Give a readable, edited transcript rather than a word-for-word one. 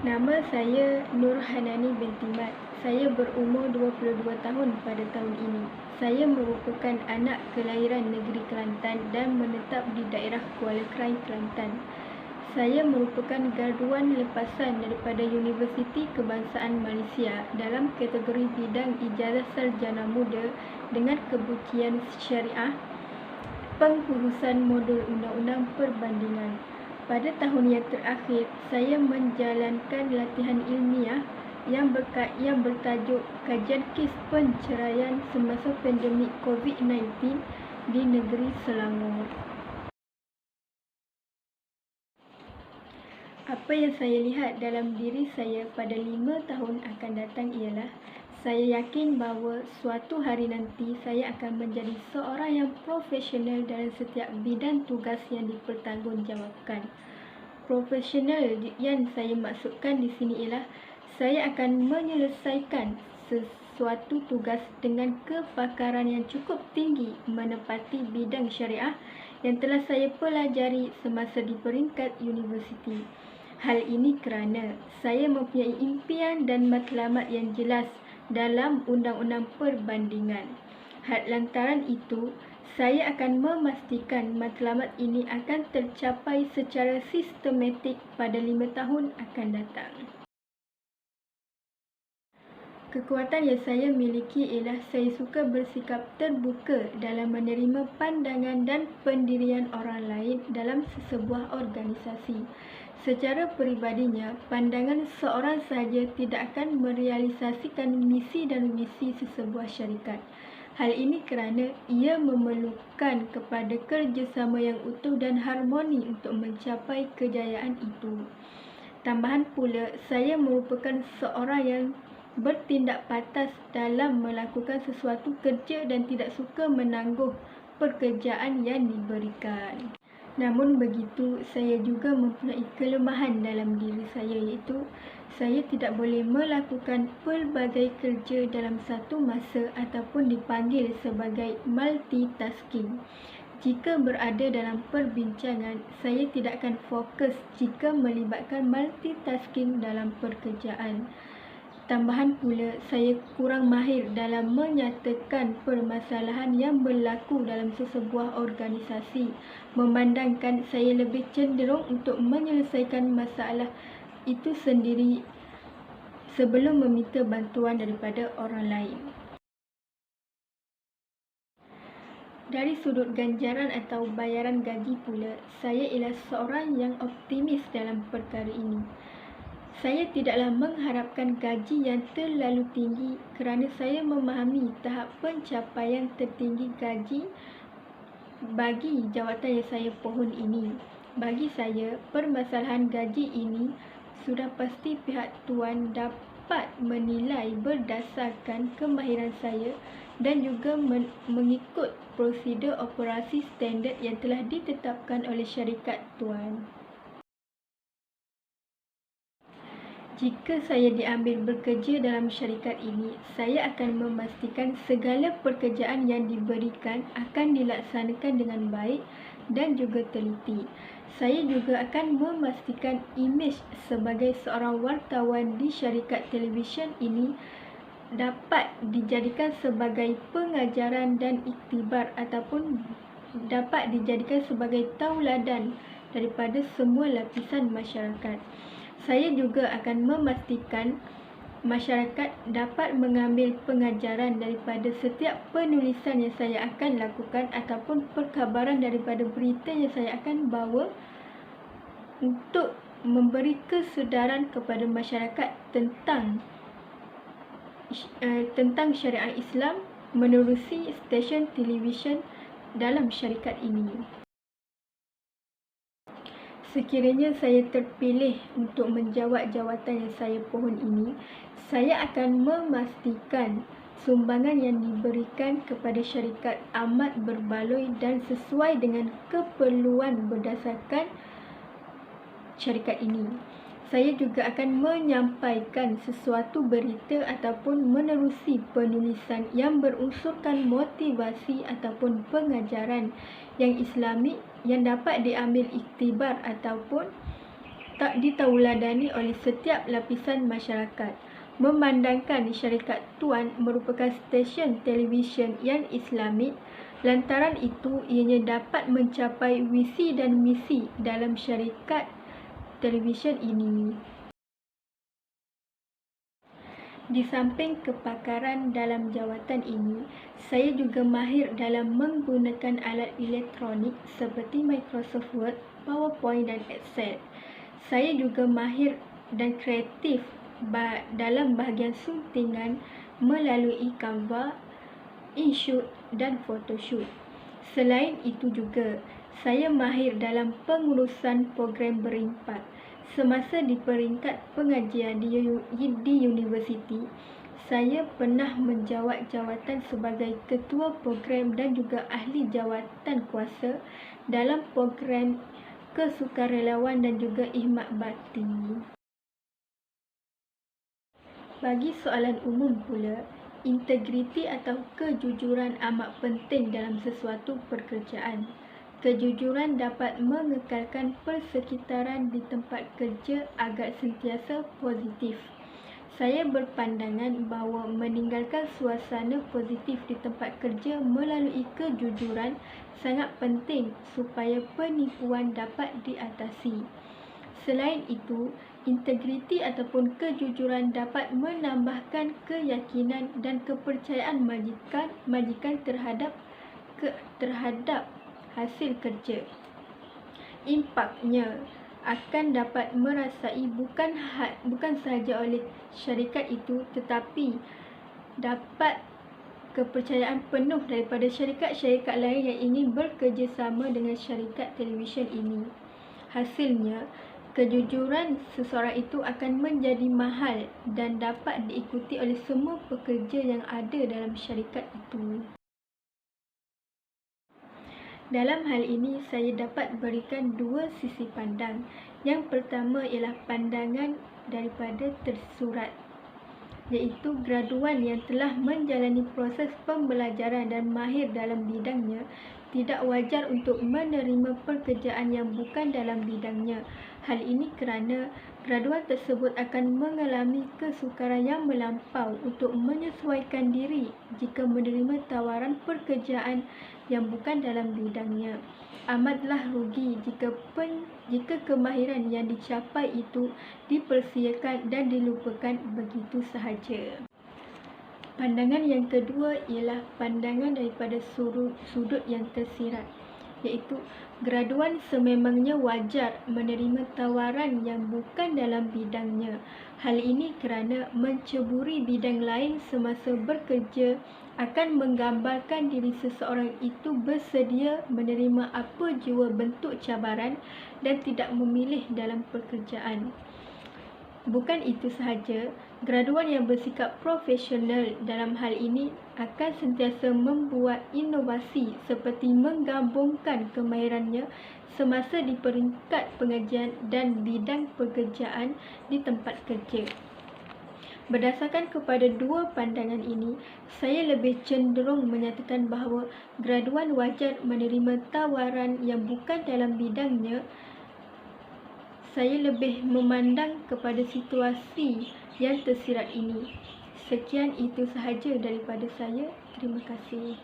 Nama saya Nur Hanani binti Mat. Saya berumur 22 tahun pada tahun ini. Saya merupakan anak kelahiran negeri Kelantan dan menetap di daerah Kuala Krai, Kelantan. Saya merupakan graduan lepasan daripada Universiti Kebangsaan Malaysia dalam kategori bidang ijazah sarjana muda dengan kebucian syariah, pengurusan modul undang-undang perbandingan. Pada tahun yang terakhir, saya menjalankan latihan ilmiah yang bertajuk Kajian Kes Penceraian Semasa Pandemik COVID-19 di negeri Selangor. Apa yang saya lihat dalam diri saya pada 5 tahun akan datang ialah saya yakin bahawa suatu hari nanti saya akan menjadi seorang yang profesional dalam setiap bidang tugas yang dipertanggungjawabkan. Profesional yang saya maksudkan di sini ialah saya akan menyelesaikan sesuatu tugas dengan kepakaran yang cukup tinggi menepati bidang syariah yang telah saya pelajari semasa di peringkat universiti. Hal ini kerana saya mempunyai impian dan matlamat yang jelas dalam undang-undang perbandingan. Lantaran itu, saya akan memastikan matlamat ini akan tercapai secara sistematik pada 5 tahun akan datang. Kekuatan yang saya miliki ialah saya suka bersikap terbuka dalam menerima pandangan dan pendirian orang lain dalam sesebuah organisasi. Secara peribadinya, pandangan seorang sahaja tidak akan merealisasikan misi dan visi sesebuah syarikat. Hal ini kerana ia memerlukan kepada kerjasama yang utuh dan harmoni untuk mencapai kejayaan itu. Tambahan pula, saya merupakan seorang yang bertindak pantas dalam melakukan sesuatu kerja dan tidak suka menangguh pekerjaan yang diberikan. Namun begitu, saya juga mempunyai kelemahan dalam diri saya, iaitu saya tidak boleh melakukan pelbagai kerja dalam satu masa ataupun dipanggil sebagai multitasking. Jika berada dalam perbincangan, saya tidak akan fokus jika melibatkan multitasking dalam pekerjaan. Tambahan pula, saya kurang mahir dalam menyatakan permasalahan yang berlaku dalam sesebuah organisasi, memandangkan saya lebih cenderung untuk menyelesaikan masalah itu sendiri sebelum meminta bantuan daripada orang lain. Dari sudut ganjaran atau bayaran gaji pula, saya ialah seorang yang optimis dalam perkara ini. Saya tidaklah mengharapkan gaji yang terlalu tinggi kerana saya memahami tahap pencapaian tertinggi gaji bagi jawatan yang saya pohon ini. Bagi saya, permasalahan gaji ini sudah pasti pihak tuan dapat menilai berdasarkan kemahiran saya dan juga mengikut prosedur operasi standard yang telah ditetapkan oleh syarikat tuan. Jika saya diambil bekerja dalam syarikat ini, saya akan memastikan segala pekerjaan yang diberikan akan dilaksanakan dengan baik dan juga teliti. Saya juga akan memastikan imej sebagai seorang wartawan di syarikat televisyen ini dapat dijadikan sebagai pengajaran dan iktibar ataupun dapat dijadikan sebagai tauladan daripada semua lapisan masyarakat. Saya juga akan memastikan masyarakat dapat mengambil pengajaran daripada setiap penulisan yang saya akan lakukan ataupun perkabaran daripada berita yang saya akan bawa untuk memberi kesedaran kepada masyarakat tentang syariat Islam menerusi stesen televisyen dalam syarikat ini. Sekiranya saya terpilih untuk menjawat jawatan yang saya pohon ini, saya akan memastikan sumbangan yang diberikan kepada syarikat amat berbaloi dan sesuai dengan keperluan berdasarkan syarikat ini. Saya juga akan menyampaikan sesuatu berita ataupun menerusi penulisan yang berunsurkan motivasi ataupun pengajaran yang islamik yang dapat diambil iktibar ataupun tak ditauladani oleh setiap lapisan masyarakat. Memandangkan syarikat Tuan merupakan stesen televisyen yang Islamik, lantaran itu ianya dapat mencapai visi dan misi dalam syarikat televisyen ini. Di samping kepakaran dalam jawatan ini, saya juga mahir dalam menggunakan alat elektronik seperti Microsoft Word, PowerPoint dan Excel. Saya juga mahir dan kreatif dalam bahagian suntingan melalui Canva, InShoot dan Photoshop. Selain itu juga, saya mahir dalam pengurusan program berimpak. Semasa di peringkat pengajian di universiti, saya pernah menjawat jawatan sebagai ketua program dan juga ahli jawatan kuasa dalam program kesukarelawan dan juga ihmat bakti. Bagi soalan umum pula, integriti atau kejujuran amat penting dalam sesuatu pekerjaan. Kejujuran dapat mengekalkan persekitaran di tempat kerja agar sentiasa positif. Saya berpandangan bahawa meninggalkan suasana positif di tempat kerja melalui kejujuran sangat penting supaya penipuan dapat diatasi. Selain itu, integriti ataupun kejujuran dapat menambahkan keyakinan dan kepercayaan majikan terhadap hasil kerja. Impaknya akan dapat merasai bukan sahaja oleh syarikat itu, tetapi dapat kepercayaan penuh daripada syarikat-syarikat lain yang ingin bekerjasama dengan syarikat televisyen ini. Hasilnya, kejujuran seseorang itu akan menjadi mahal dan dapat diikuti oleh semua pekerja yang ada dalam syarikat itu. Dalam hal ini, saya dapat berikan dua sisi pandang. Yang pertama ialah pandangan daripada tersurat, iaitu graduan yang telah menjalani proses pembelajaran dan mahir dalam bidangnya tidak wajar untuk menerima pekerjaan yang bukan dalam bidangnya. Hal ini kerana graduan tersebut akan mengalami kesukaran yang melampau untuk menyesuaikan diri jika menerima tawaran pekerjaan yang bukan dalam bidangnya. Amatlah rugi jika kemahiran yang dicapai itu dipersiakan dan dilupakan begitu sahaja. Pandangan yang kedua ialah pandangan daripada sudut yang tersirat, iaitu graduan sememangnya wajar menerima tawaran yang bukan dalam bidangnya. Hal ini kerana menceburi bidang lain semasa bekerja akan menggambarkan diri seseorang itu bersedia menerima apa jua bentuk cabaran dan tidak memilih dalam pekerjaan. Bukan itu sahaja, graduan yang bersikap profesional dalam hal ini akan sentiasa membuat inovasi seperti menggabungkan kemahirannya semasa di peringkat pengajian dan bidang pekerjaan di tempat kerja. Berdasarkan kepada dua pandangan ini, saya lebih cenderung menyatakan bahawa graduan wajar menerima tawaran yang bukan dalam bidangnya. Saya lebih memandang kepada situasi yang tersirat ini. Sekian itu sahaja daripada saya. Terima kasih.